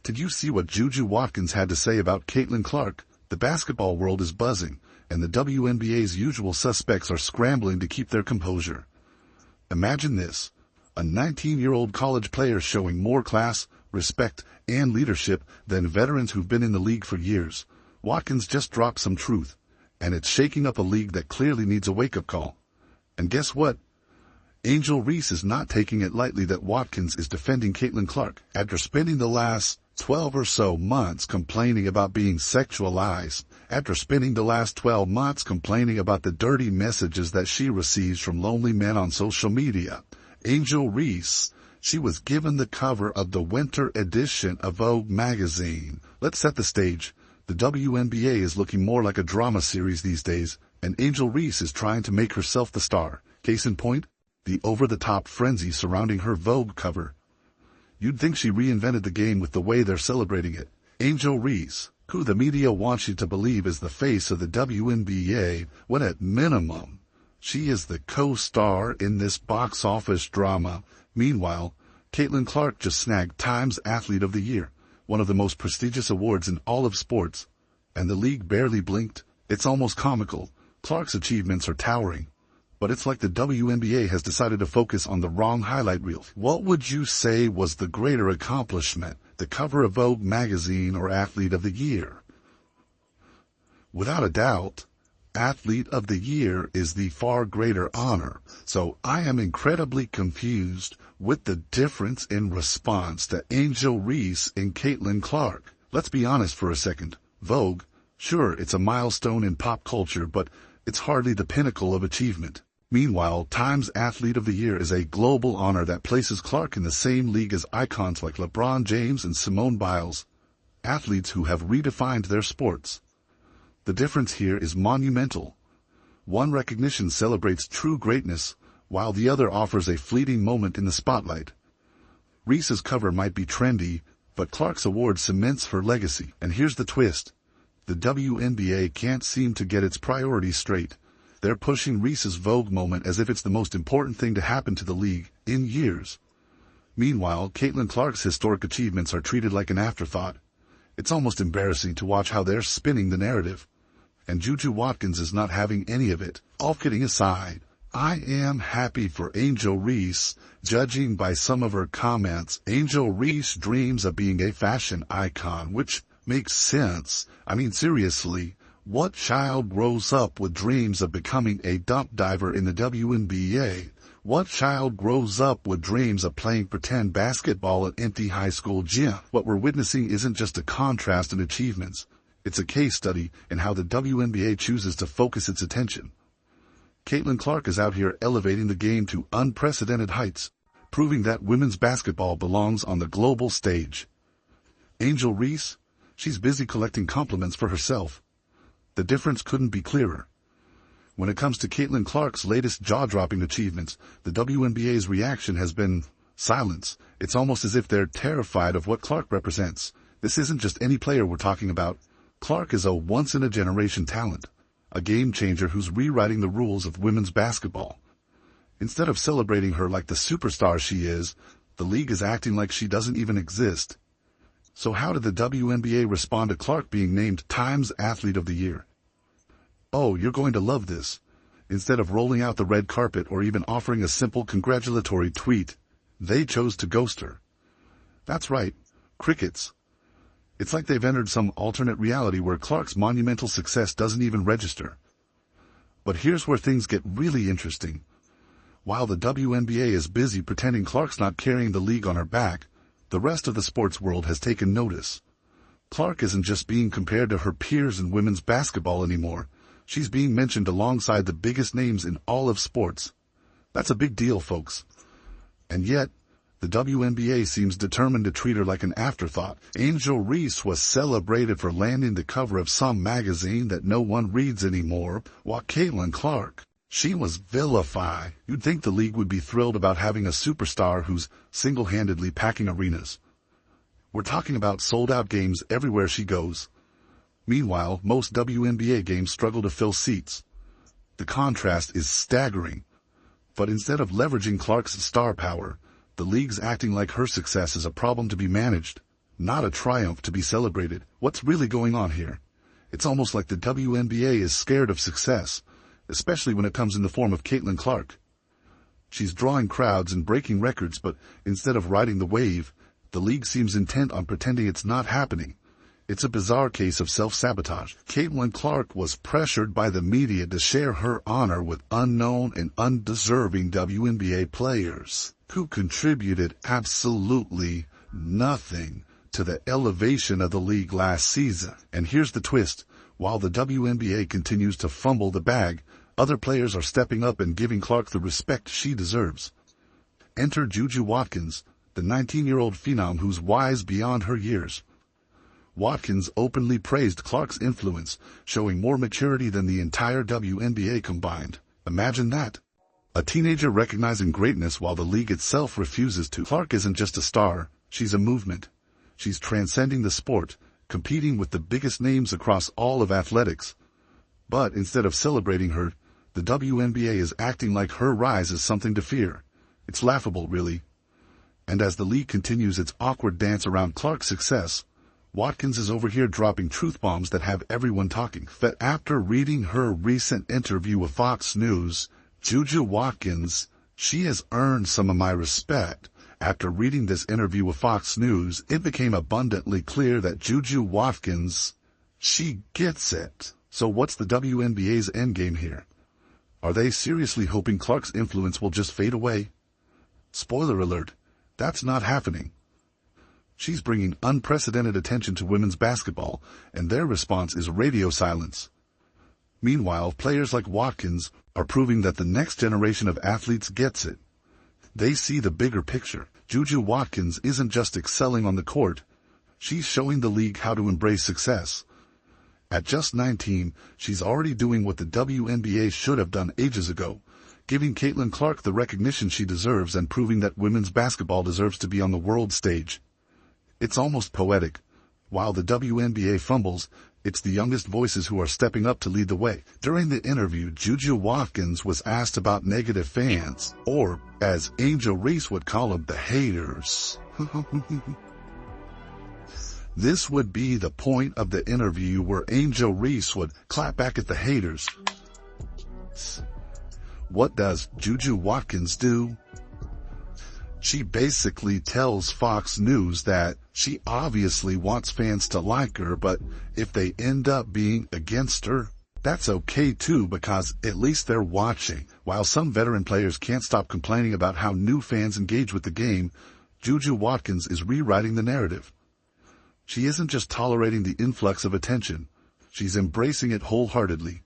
Did you see what JuJu Watkins had to say about Caitlin Clark? The basketball world is buzzing, and the WNBA's usual suspects are scrambling to keep their composure. Imagine this. A 19-year-old college player showing more class, respect, and leadership than veterans who've been in the league for years. Watkins just dropped some truth, and it's shaking up a league that clearly needs a wake-up call. And guess what? Angel Reese is not taking it lightly that Watkins is defending Caitlin Clark after spending the last 12 or so months complaining about being sexualized, after spending the last 12 months complaining about the dirty messages that she receives from lonely men on social media. Angel Reese, she was given the cover of the winter edition of Vogue magazine. Let's set the stage. The WNBA is looking more like a drama series these days, and Angel Reese is trying to make herself the star. Case in point, the over-the-top frenzy surrounding her Vogue cover. You'd think she reinvented the game with the way they're celebrating it. Angel Reese, who the media wants you to believe is the face of the WNBA, when at minimum, she is the co-star in this box office drama. Meanwhile, Caitlin Clark just snagged Times Athlete of the Year, one of the most prestigious awards in all of sports, and the league barely blinked. It's almost comical. Clark's achievements are towering, but it's like the WNBA has decided to focus on the wrong highlight reel. What would you say was the greater accomplishment, the cover of Vogue magazine or Athlete of the Year? Without a doubt, Athlete of the Year is the far greater honor, so I am incredibly confused with the difference in response to Angel Reese and Caitlin Clark. Let's be honest for a second. Vogue, sure, it's a milestone in pop culture, but it's hardly the pinnacle of achievement. Meanwhile, Times Athlete of the Year is a global honor that places Clark in the same league as icons like LeBron James and Simone Biles, athletes who have redefined their sports. The difference here is monumental. One recognition celebrates true greatness, while the other offers a fleeting moment in the spotlight. Reese's cover might be trendy, but Clark's award cements her legacy. And here's the twist. The WNBA can't seem to get its priorities straight. They're pushing Reese's Vogue moment as if it's the most important thing to happen to the league in years. Meanwhile, Caitlin Clark's historic achievements are treated like an afterthought. It's almost embarrassing to watch how they're spinning the narrative. And JuJu Watkins is not having any of it. All kidding aside, I am happy for Angel Reese. Judging by some of her comments, Angel Reese dreams of being a fashion icon, which makes sense. I mean, seriously. What child grows up with dreams of becoming a dump diver in the WNBA? What child grows up with dreams of playing pretend basketball at empty high school gym? What we're witnessing isn't just a contrast in achievements. It's a case study in how the WNBA chooses to focus its attention. Caitlin Clark is out here elevating the game to unprecedented heights, proving that women's basketball belongs on the global stage. Angel Reese, she's busy collecting compliments for herself. The difference couldn't be clearer. When it comes to Caitlin Clark's latest jaw-dropping achievements, the WNBA's reaction has been silence. It's almost as if they're terrified of what Clark represents. This isn't just any player we're talking about. Clark is a once-in-a-generation talent, a game-changer who's rewriting the rules of women's basketball. Instead of celebrating her like the superstar she is, the league is acting like she doesn't even exist. So how did the WNBA respond to Clark being named Times Athlete of the Year? Oh, you're going to love this. Instead of rolling out the red carpet or even offering a simple congratulatory tweet, they chose to ghost her. That's right, crickets. It's like they've entered some alternate reality where Clark's monumental success doesn't even register. But here's where things get really interesting. While the WNBA is busy pretending Clark's not carrying the league on her back, the rest of the sports world has taken notice. Clark isn't just being compared to her peers in women's basketball anymore. She's being mentioned alongside the biggest names in all of sports. That's a big deal, folks. And yet, the WNBA seems determined to treat her like an afterthought. Angel Reese was celebrated for landing the cover of some magazine that no one reads anymore, while Caitlin Clark, she was vilified. You'd think the league would be thrilled about having a superstar who's single-handedly packing arenas. We're talking about sold-out games everywhere she goes. Meanwhile, most WNBA games struggle to fill seats. The contrast is staggering. But instead of leveraging Clark's star power, the league's acting like her success is a problem to be managed. not a triumph to be celebrated. What's really going on here? It's almost like the WNBA is scared of success, especially when it comes in the form of Caitlin Clark. She's drawing crowds and breaking records, but instead of riding the wave, the league seems intent on pretending it's not happening. It's a bizarre case of self-sabotage. Caitlin Clark was pressured by the media to share her honor with unknown and undeserving WNBA players who contributed absolutely nothing to the elevation of the league last season. And here's the twist. While the WNBA continues to fumble the bag, other players are stepping up and giving Clark the respect she deserves. Enter JuJu Watkins, the 19-year-old phenom who's wise beyond her years. Watkins openly praised Clark's influence, showing more maturity than the entire WNBA combined. Imagine that. A teenager recognizing greatness while the league itself refuses to. Clark isn't just a star, she's a movement. She's transcending the sport, competing with the biggest names across all of athletics. But instead of celebrating her, the WNBA is acting like her rise is something to fear. It's laughable, really. And as the league continues its awkward dance around Clark's success, Watkins is over here dropping truth bombs that have everyone talking. That after reading her recent interview with Fox News, JuJu Watkins, she has earned some of my respect. After reading this interview with Fox News, it became abundantly clear that JuJu Watkins, she gets it. So what's the WNBA's endgame here? Are they seriously hoping Clark's influence will just fade away? Spoiler alert, that's not happening. She's bringing unprecedented attention to women's basketball, and their response is radio silence. Meanwhile, players like Watkins are proving that the next generation of athletes gets it. They see the bigger picture. JuJu Watkins isn't just excelling on the court, she's showing the league how to embrace success. At just 19, she's already doing what the WNBA should have done ages ago, giving Caitlin Clark the recognition she deserves and proving that women's basketball deserves to be on the world stage. It's almost poetic. While the WNBA fumbles, it's the youngest voices who are stepping up to lead the way. During the interview, JuJu Watkins was asked about negative fans, or, as Angel Reese would call them, the haters. This would be the point of the interview where Angel Reese would clap back at the haters. What does JuJu Watkins do? She basically tells Fox News that she obviously wants fans to like her, but if they end up being against her, that's okay too, because at least they're watching. While some veteran players can't stop complaining about how new fans engage with the game, JuJu Watkins is rewriting the narrative. She isn't just tolerating the influx of attention, she's embracing it wholeheartedly.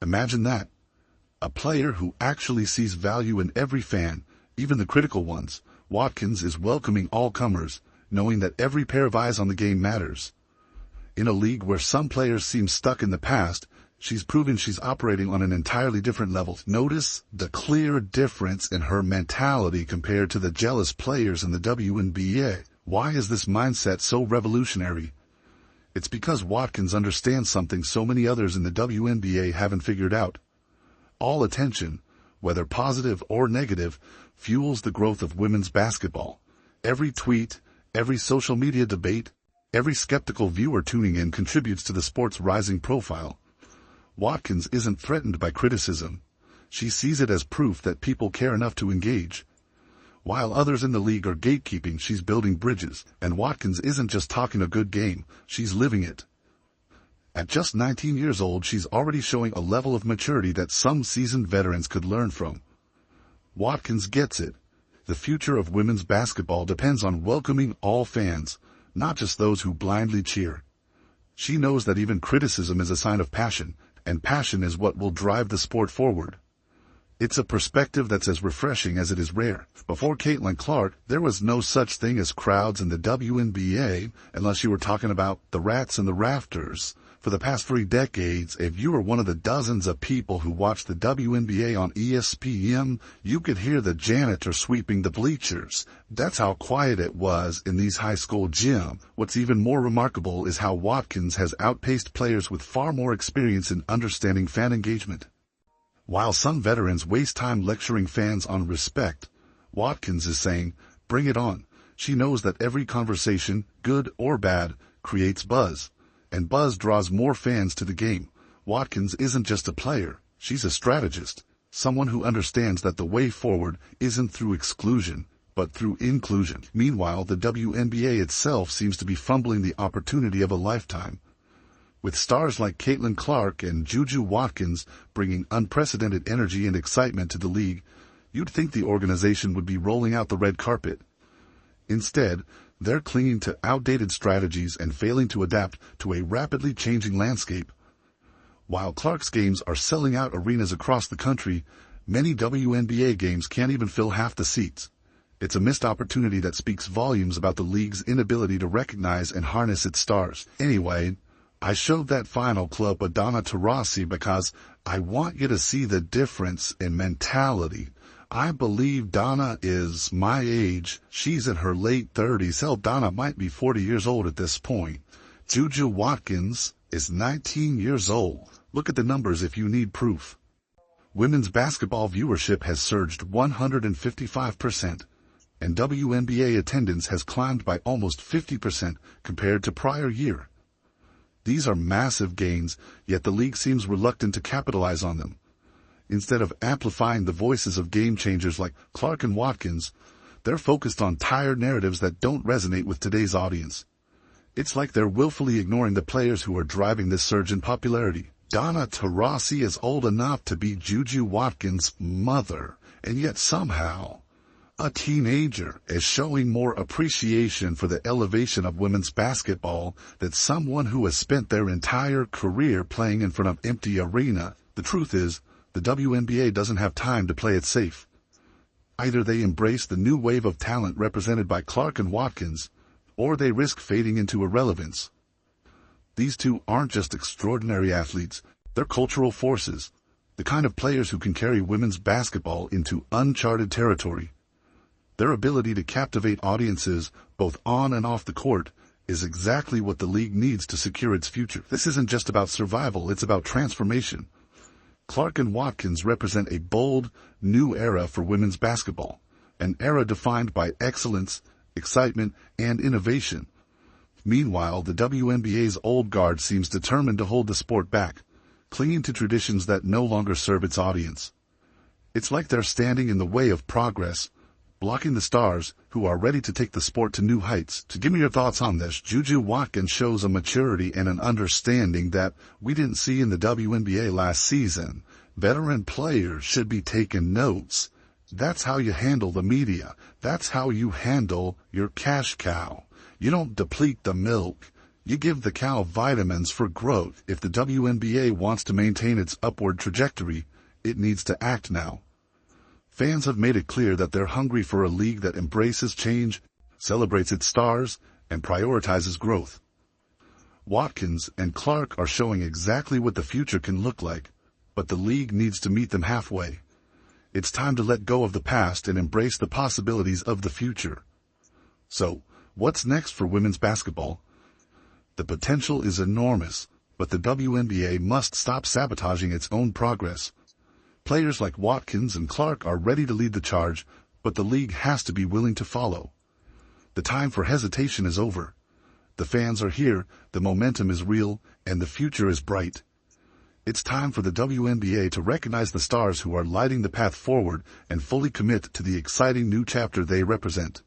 Imagine that. A player who actually sees value in every fan, even the critical ones. Watkins is welcoming all comers, knowing that every pair of eyes on the game matters. In a league where some players seem stuck in the past, she's proven she's operating on an entirely different level. Notice the clear difference in her mentality compared to the jealous players in the WNBA. Why is this mindset so revolutionary? It's because Watkins understands something so many others in the WNBA haven't figured out. All attention, whether positive or negative, fuels the growth of women's basketball. Every tweet, every social media debate, every skeptical viewer tuning in contributes to the sport's rising profile. Watkins isn't threatened by criticism. She sees it as proof that people care enough to engage. While others in the league are gatekeeping, she's building bridges, and Watkins isn't just talking a good game, she's living it. At just 19 years old, she's already showing a level of maturity that some seasoned veterans could learn from. Watkins gets it. The future of women's basketball depends on welcoming all fans, not just those who blindly cheer. She knows that even criticism is a sign of passion, and passion is what will drive the sport forward. It's a perspective that's as refreshing as it is rare. Before Caitlin Clark, there was no such thing as crowds in the WNBA unless you were talking about the rats in the rafters. For the past 3 decades, if you were one of the dozens of people who watched the WNBA on ESPN, you could hear the janitor sweeping the bleachers. That's how quiet it was in these high school gyms. What's even more remarkable is how Watkins has outpaced players with far more experience in understanding fan engagement. While some veterans waste time lecturing fans on respect, Watkins is saying, bring it on. She knows that every conversation, good or bad, creates buzz, and buzz draws more fans to the game. Watkins isn't just a player, she's a strategist, someone who understands that the way forward isn't through exclusion, but through inclusion. Meanwhile, the WNBA itself seems to be fumbling the opportunity of a lifetime. With stars like Caitlin Clark and JuJu Watkins bringing unprecedented energy and excitement to the league, you'd think the organization would be rolling out the red carpet. Instead, they're clinging to outdated strategies and failing to adapt to a rapidly changing landscape. While Clark's games are selling out arenas across the country, many WNBA games can't even fill half the seats. It's a missed opportunity that speaks volumes about the league's inability to recognize and harness its stars. Anyway, I showed that final clip of Donna Taurasi because I want you to see the difference in mentality. I believe Donna is my age. She's in her late 30s. Hell, Donna might be 40 years old at this point. JuJu Watkins is 19 years old. Look at the numbers if you need proof. Women's basketball viewership has surged 155%, and WNBA attendance has climbed by almost 50% compared to prior year. These are massive gains, yet the league seems reluctant to capitalize on them. Instead of amplifying the voices of game changers like Clark and Watkins, they're focused on tired narratives that don't resonate with today's audience. It's like they're willfully ignoring the players who are driving this surge in popularity. Donna Taurasi is old enough to be JuJu Watkins' mother, and yet somehow a teenager is showing more appreciation for the elevation of women's basketball than someone who has spent their entire career playing in front of empty arena. The truth is, the WNBA doesn't have time to play it safe. Either they embrace the new wave of talent represented by Clark and Watkins, or they risk fading into irrelevance. These two aren't just extraordinary athletes, they're cultural forces, the kind of players who can carry women's basketball into uncharted territory. Their ability to captivate audiences, both on and off the court, is exactly what the league needs to secure its future. This isn't just about survival, it's about transformation. Clark and Watkins represent a bold, new era for women's basketball, an era defined by excellence, excitement, and innovation. Meanwhile, the WNBA's old guard seems determined to hold the sport back, clinging to traditions that no longer serve its audience. It's like they're standing in the way of progress, blocking the stars who are ready to take the sport to new heights. To give me your thoughts on this, JuJu Watkins shows a maturity and an understanding that we didn't see in the WNBA last season. Veteran players should be taking notes. That's how you handle the media. That's how you handle your cash cow. You don't deplete the milk. You give the cow vitamins for growth. If the WNBA wants to maintain its upward trajectory, it needs to act now. Fans have made it clear that they're hungry for a league that embraces change, celebrates its stars, and prioritizes growth. Watkins and Clark are showing exactly what the future can look like, but the league needs to meet them halfway. It's time to let go of the past and embrace the possibilities of the future. So, what's next for women's basketball? The potential is enormous, but the WNBA must stop sabotaging its own progress. Players like Watkins and Clark are ready to lead the charge, but the league has to be willing to follow. The time for hesitation is over. The fans are here, the momentum is real, and the future is bright. It's time for the WNBA to recognize the stars who are lighting the path forward and fully commit to the exciting new chapter they represent.